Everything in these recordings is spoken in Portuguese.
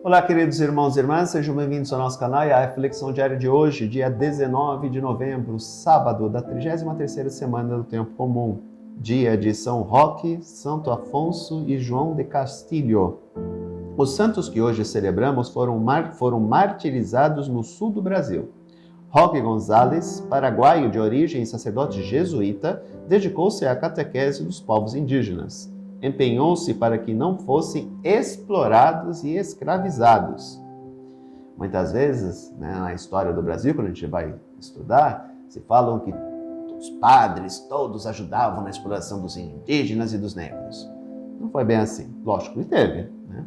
Olá, queridos irmãos e irmãs, sejam bem-vindos ao nosso canal e à reflexão diária de hoje, dia 19 de novembro, sábado da 33ª semana do Tempo Comum, dia de São Roque, Santo Afonso e João de Castilho. Os santos que hoje celebramos foram martirizados no sul do Brasil. Roque Gonzalez, paraguaio de origem e sacerdote jesuíta, dedicou-se à catequese dos povos indígenas. Empenhou-se para que não fossem explorados e escravizados. Muitas vezes, na história do Brasil, quando a gente vai estudar, se falam que os padres todos ajudavam na exploração dos indígenas e dos negros. Não foi bem assim. Lógico que teve, né?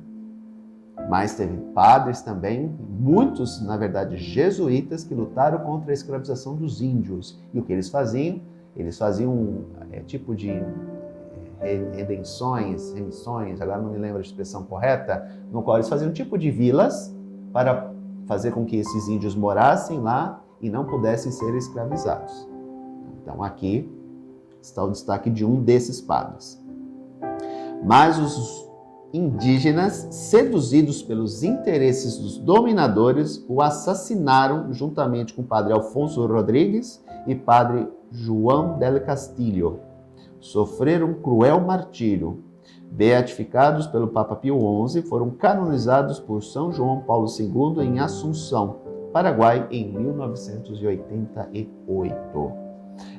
Mas teve padres também, muitos, na verdade, jesuítas, que lutaram contra a escravização dos índios. E o que eles faziam? Eles faziam tipo de remissões, agora não me lembro a expressão correta, no qual eles faziam um tipo de vilas para fazer com que esses índios morassem lá e não pudessem ser escravizados. Então aqui está o destaque de um desses padres. Mas os indígenas, seduzidos pelos interesses dos dominadores, o assassinaram juntamente com o padre Alfonso Rodrigues e padre João del Castillo. Sofreram um cruel martírio. Beatificados pelo Papa Pio XI, foram canonizados por São João Paulo II em Assunção, Paraguai, em 1988.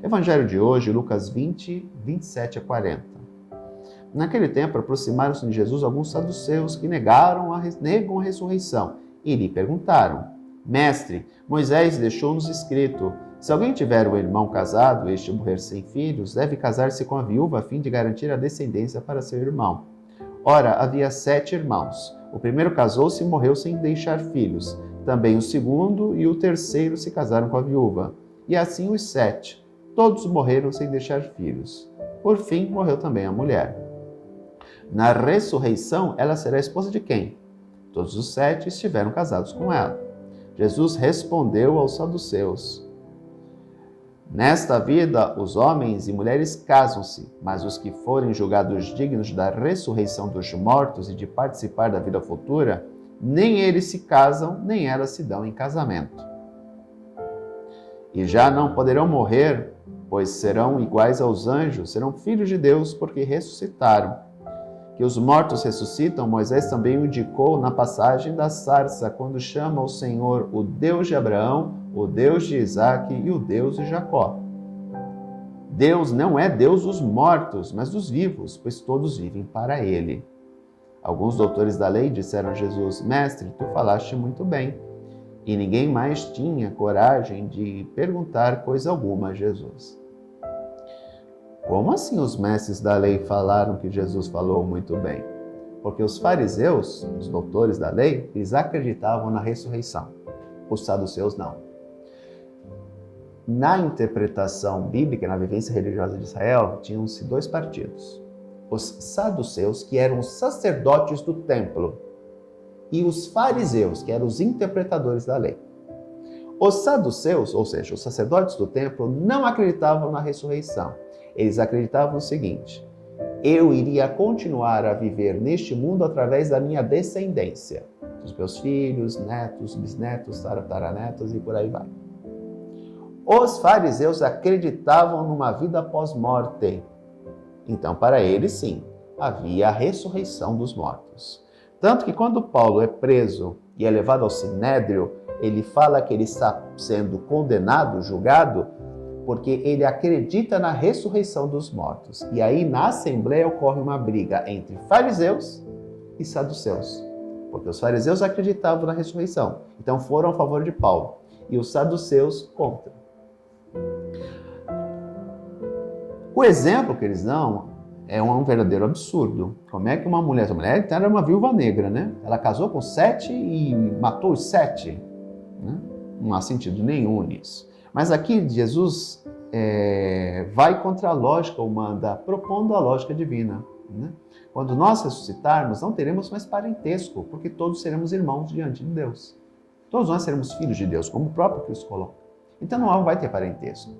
Evangelho de hoje, Lucas 20, 27 a 40. Naquele tempo, aproximaram-se de Jesus alguns saduceus que negam a ressurreição e lhe perguntaram: Mestre, Moisés deixou-nos escrito: se alguém tiver um irmão casado e este morrer sem filhos, deve casar-se com a viúva a fim de garantir a descendência para seu irmão. Ora, havia 7 irmãos. O primeiro casou-se e morreu sem deixar filhos. Também o segundo e o terceiro se casaram com a viúva. E assim os 7. Todos morreram sem deixar filhos. Por fim, morreu também a mulher. Na ressurreição, ela será esposa de quem? Todos os 7 estiveram casados com ela. Jesus respondeu aos saduceus: Nesta vida, os homens e mulheres casam-se, mas os que forem julgados dignos da ressurreição dos mortos e de participar da vida futura, nem eles se casam, nem elas se dão em casamento. E já não poderão morrer, pois serão iguais aos anjos, serão filhos de Deus, porque ressuscitaram. Que os mortos ressuscitam, Moisés também o indicou na passagem da sarça, quando chama o Senhor o Deus de Abraão, o Deus de Isaque e o Deus de Jacó. Deus não é Deus dos mortos, mas dos vivos, pois todos vivem para Ele. Alguns doutores da lei disseram a Jesus: Mestre, tu falaste muito bem. E ninguém mais tinha coragem de perguntar coisa alguma a Jesus. Como assim os mestres da lei falaram que Jesus falou muito bem? Porque os fariseus, os doutores da lei, eles acreditavam na ressurreição. Os saduceus não. Na interpretação bíblica, na vivência religiosa de Israel, tinham-se 2 partidos. Os saduceus, que eram os sacerdotes do templo, e os fariseus, que eram os interpretadores da lei. Os saduceus, ou seja, os sacerdotes do templo, não acreditavam na ressurreição. Eles acreditavam no seguinte: eu iria continuar a viver neste mundo através da minha descendência, dos meus filhos, netos, bisnetos, tataranetos e por aí vai. Os fariseus acreditavam numa vida pós-morte. Então, para eles, sim, havia a ressurreição dos mortos. Tanto que quando Paulo é preso e é levado ao Sinédrio, ele fala que ele está sendo condenado, julgado, porque ele acredita na ressurreição dos mortos. E aí, na Assembleia, ocorre uma briga entre fariseus e saduceus. Porque os fariseus acreditavam na ressurreição, então foram a favor de Paulo. E os saduceus contra. O exemplo que eles dão é um verdadeiro absurdo. Como é que uma mulher então era uma viúva negra, né? Ela casou com 7 e matou os 7. Né? Não há sentido nenhum nisso. Mas aqui Jesus vai contra a lógica humana, propondo a lógica divina. Né? Quando nós ressuscitarmos, não teremos mais parentesco, porque todos seremos irmãos diante de Deus. Todos nós seremos filhos de Deus, como o próprio Cristo coloca. Então não vai ter parentesco.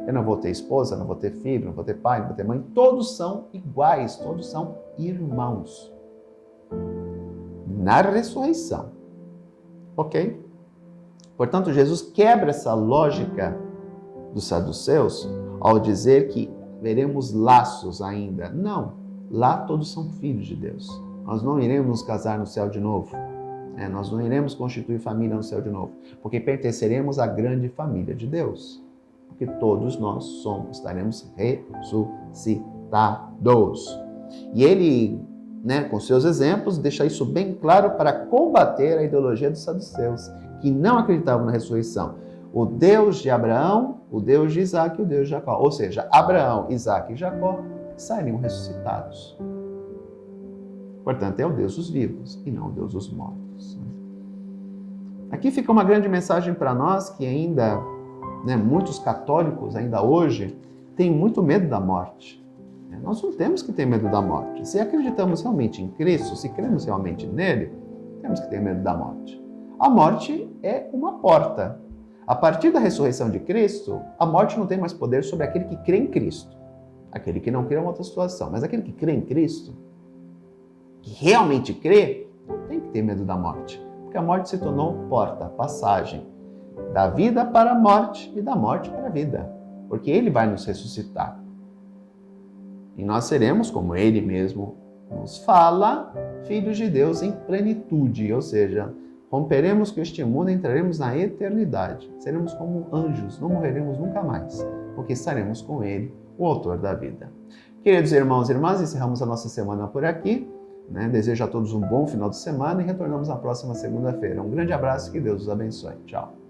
Eu não vou ter esposa, não vou ter filho, não vou ter pai, não vou ter mãe. Todos são iguais, todos são irmãos. na ressurreição. Ok? Portanto, Jesus quebra essa lógica dos saduceus ao dizer que veremos laços ainda. Não, lá todos são filhos de Deus. Nós não iremos nos casar no céu de novo. Nós não iremos constituir família no céu de novo, porque pertenceremos à grande família de Deus. Porque todos nós estaremos ressuscitados. E ele, com seus exemplos, deixa isso bem claro para combater a ideologia dos saduceus, que não acreditavam na ressurreição. O Deus de Abraão, o Deus de Isaac e o Deus de Jacó. Ou seja, Abraão, Isaac e Jacó sairiam ressuscitados. Portanto, é o Deus dos vivos e não o Deus dos mortos. Aqui fica uma grande mensagem para nós que ainda, muitos católicos ainda hoje têm muito medo da morte. Nós não temos que ter medo da morte. Se acreditamos realmente em Cristo, se cremos realmente nele, temos que ter medo da morte. A morte é uma porta. A partir da ressurreição de Cristo, a morte não tem mais poder sobre aquele que crê em Cristo. Aquele que não crê é uma outra situação. Mas aquele que crê em Cristo, que realmente crê, não tem que ter medo da morte. Porque a morte se tornou porta, passagem. Da vida para a morte e da morte para a vida. Porque ele vai nos ressuscitar. E nós seremos, como ele mesmo nos fala, filhos de Deus em plenitude. Ou seja, romperemos com este mundo e entraremos na eternidade. Seremos como anjos, não morreremos nunca mais, porque estaremos com ele, o autor da vida. Queridos irmãos e irmãs, encerramos a nossa semana por aqui. Desejo a todos um bom final de semana e retornamos na próxima segunda-feira. Um grande abraço e que Deus os abençoe. Tchau.